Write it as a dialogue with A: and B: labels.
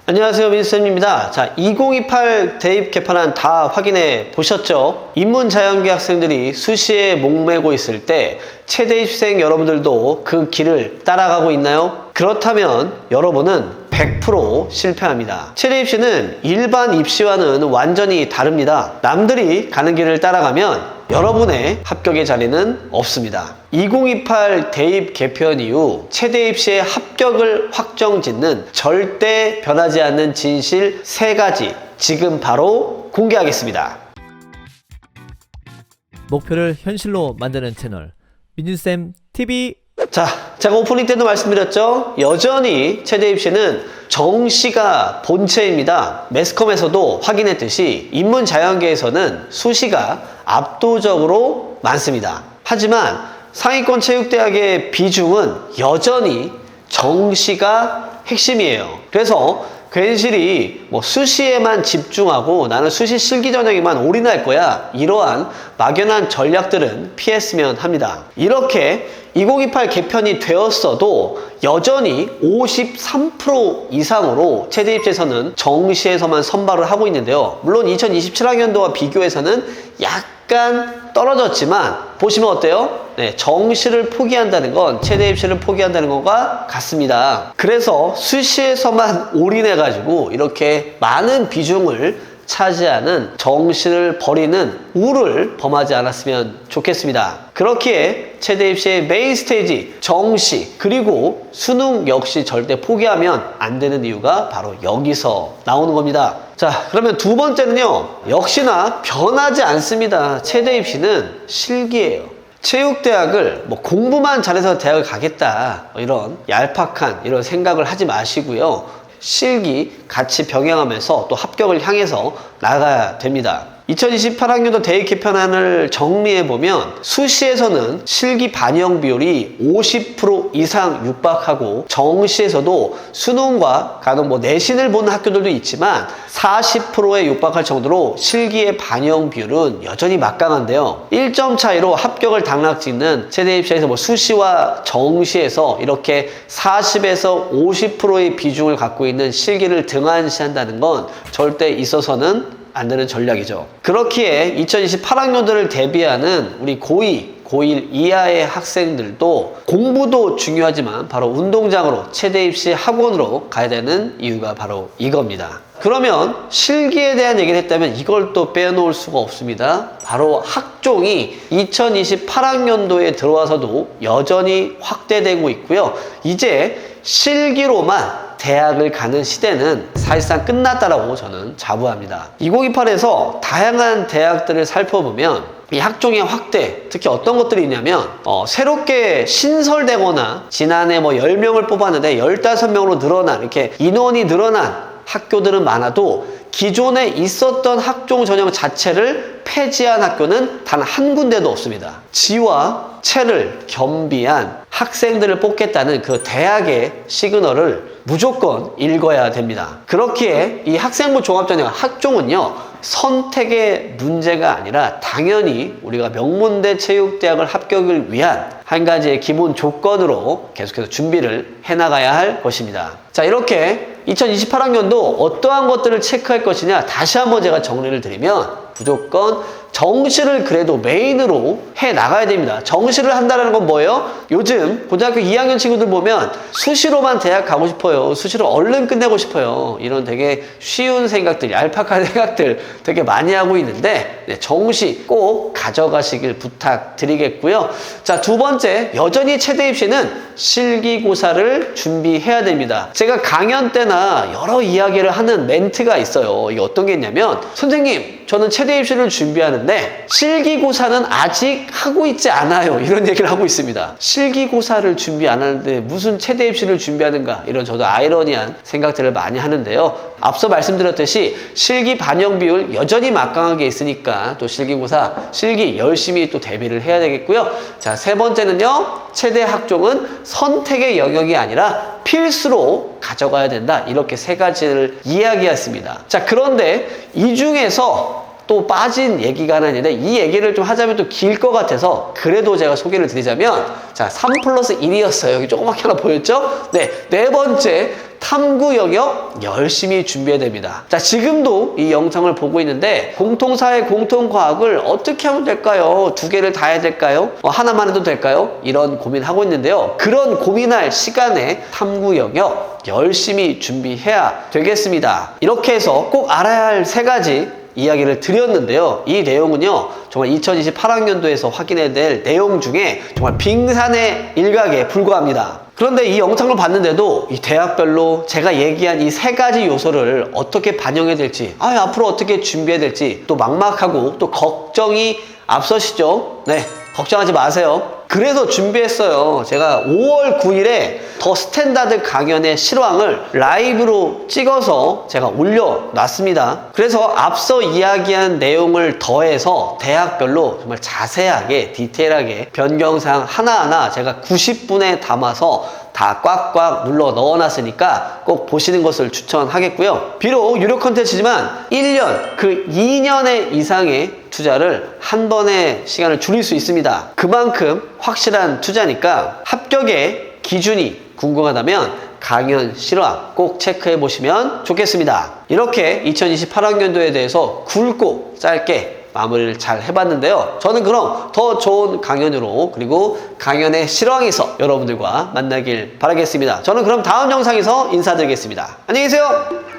A: 안녕하세요, 민수쌤입니다. 자, 2028 대입 개편안 다 확인해 보셨죠? 인문자연계 학생들이 수시에 목매고 있을 때 체대입생 여러분들도 그 길을 따라가고 있나요? 그렇다면 여러분은 100% 실패합니다. 체대입시는 일반 입시와는 완전히 다릅니다. 남들이 가는 길을 따라가면 여러분의 합격의 자리는 없습니다. 2028 대입 개편 이후 체대 입시의 합격을 확정짓는 절대 변하지 않는 진실 3가지 지금 바로 공개하겠습니다.
B: 목표를 현실로 만드는 채널 민준쌤 TV.
A: 자, 제가 오프닝 때도 말씀드렸죠? 여전히 체대 입시는 정시가 본체입니다. 매스컴에서도 확인했듯이 인문자연계에서는 수시가 압도적으로 많습니다. 하지만 상위권 체육대학의 비중은 여전히 정시가 핵심이에요. 그래서 괜시리 수시에만 집중하고 나는 수시 실기 전형에만 올인할 거야, 이러한 막연한 전략들은 피했으면 합니다. 이렇게 2028 개편이 되었어도 여전히 53% 이상으로 체대 입시에서는 정시에서만 선발을 하고 있는데요. 물론 2027학년도와 비교해서는 약간 떨어졌지만 보시면 어때요? 네, 정시를 포기한다는 건 체대 입시를 포기한다는 것과 같습니다. 그래서 수시에서만 올인해가지고 이렇게 많은 비중을 차지하는 정시를 버리는 우를 범하지 않았으면 좋겠습니다. 그렇기에 체대 입시의 메인 스테이지 정시 그리고 수능 역시 절대 포기하면 안 되는 이유가 바로 여기서 나오는 겁니다. 자, 그러면 두 번째는요, 역시나 변하지 않습니다. 체대 입시는 실기예요. 체육대학을 공부만 잘해서 대학을 가겠다, 이런 얄팍한 이런 생각을 하지 마시고요. 실기 같이 병행하면서 또 합격을 향해서 나가야 됩니다. 2028학년도 대입 개편안을 정리해보면 수시에서는 실기 반영 비율이 50% 이상 육박하고 정시에서도 수능과 간혹 내신을 보는 학교들도 있지만 40%에 육박할 정도로 실기의 반영 비율은 여전히 막강한데요. 1점 차이로 합격을 당락짓는 체대 입시에서 수시와 정시에서 이렇게 40에서 50%의 비중을 갖고 있는 실기를 등한시한다는 건 절대 있어서는 안 되는 전략이죠. 그렇기에 2028학년도를 대비하는 우리 고1 이하의 학생들도 공부도 중요하지만 바로 운동장으로 체대 입시 학원으로 가야 되는 이유가 바로 이겁니다. 그러면 실기에 대한 얘기를 했다면 이걸 또 빼놓을 수가 없습니다. 바로 학종이 2028학년도에 들어와서도 여전히 확대되고 있고요. 이제 실기로만 대학을 가는 시대는 사실상 끝났다라고 저는 자부합니다. 2028에서 다양한 대학들을 살펴보면 이 학종의 확대, 특히 어떤 것들이 있냐면 새롭게 신설되거나 지난해 10명을 뽑았는데 15명으로 늘어난, 이렇게 인원이 늘어난 학교들은 많아도 기존에 있었던 학종 전형 자체를 폐지한 학교는 단 한 군데도 없습니다. 지와 체를 겸비한 학생들을 뽑겠다는 그 대학의 시그널을 무조건 읽어야 됩니다. 그렇기에 이 학생부 종합전형 학종은요, 선택의 문제가 아니라 당연히 우리가 명문대 체육대학을 합격을 위한 한 가지의 기본 조건으로 계속해서 준비를 해나가야 할 것입니다. 자, 이렇게 2028학년도 어떠한 것들을 체크할 것이냐 다시 한번 제가 정리를 드리면 무조건 정시를 그래도 메인으로 해 나가야 됩니다. 정시를 한다는 건 뭐예요? 요즘 고등학교 2학년 친구들 보면 수시로만 대학 가고 싶어요. 수시로 얼른 끝내고 싶어요. 이런 되게 쉬운 생각들, 얄팍한 생각들 되게 많이 하고 있는데 정시 꼭 가져가시길 부탁드리겠고요. 자, 두 번째, 여전히 체대 입시는 실기고사를 준비해야 됩니다. 제가 강연 때나 여러 이야기를 하는 멘트가 있어요. 이게 어떤 게 있냐면, 선생님, 저는 체대 입시를 준비하는데 실기고사는 아직 하고 있지 않아요. 이런 얘기를 하고 있습니다. 실기고사를 준비 안 하는데 무슨 체대 입시를 준비하는가, 이런 저도 아이러니한 생각들을 많이 하는데요. 앞서 말씀드렸듯이 실기 반영 비율 여전히 막강하게 있으니까 또 실기고사, 실기 열심히 또 대비를 해야 되겠고요. 자, 세 번째는요, 체대 학종은 선택의 영역이 아니라 필수로 가져가야 된다. 이렇게 3가지를 이야기했습니다. 자, 그런데 이 중에서 또 빠진 얘기가 하나 있는데 이 얘기를 좀 하자면 또 길 것 같아서 그래도 제가 소개를 드리자면, 자, 3+1이었어요. 여기 조그맣게 하나 보였죠? 네, 네 번째 탐구 영역 열심히 준비해야 됩니다. 자, 지금도 이 영상을 보고 있는데 공통사회, 공통과학을 어떻게 하면 될까요? 두 개를 다 해야 될까요? 하나만 해도 될까요? 이런 고민하고 있는데요. 그런 고민할 시간에 탐구 영역 열심히 준비해야 되겠습니다. 이렇게 해서 꼭 알아야 할 세 가지 이야기를 드렸는데요. 이 내용은요, 정말 2028학년도에서 확인해야 될 내용 중에 정말 빙산의 일각에 불과합니다. 그런데 이 영상을 봤는데도 이 대학별로 제가 얘기한 이 세 가지 요소를 어떻게 반영해야 될지, 앞으로 어떻게 준비해야 될지 또 막막하고 또 걱정이 앞서시죠? 네, 걱정하지 마세요. 그래서 준비했어요. 제가 5월 9일에 더 스탠다드 강연의 실황을 라이브로 찍어서 제가 올려놨습니다. 그래서 앞서 이야기한 내용을 더해서 대학별로 정말 자세하게 디테일하게 변경사항 하나하나 제가 90분에 담아서 다 꽉꽉 눌러 넣어놨으니까 꼭 보시는 것을 추천하겠고요. 비록 유료 컨텐츠지만 1년, 그 2년의 이상의 투자를 한 번에 시간을 줄일 수 있습니다. 그만큼 확실한 투자니까 합격의 기준이 궁금하다면 강연 실황 꼭 체크해 보시면 좋겠습니다. 이렇게 2028학년도에 대해서 굵고 짧게 마무리를 잘 해봤는데요. 저는 그럼 더 좋은 강연으로 그리고 강연의 실황에서 여러분들과 만나길 바라겠습니다. 저는 그럼 다음 영상에서 인사드리겠습니다. 안녕히 계세요.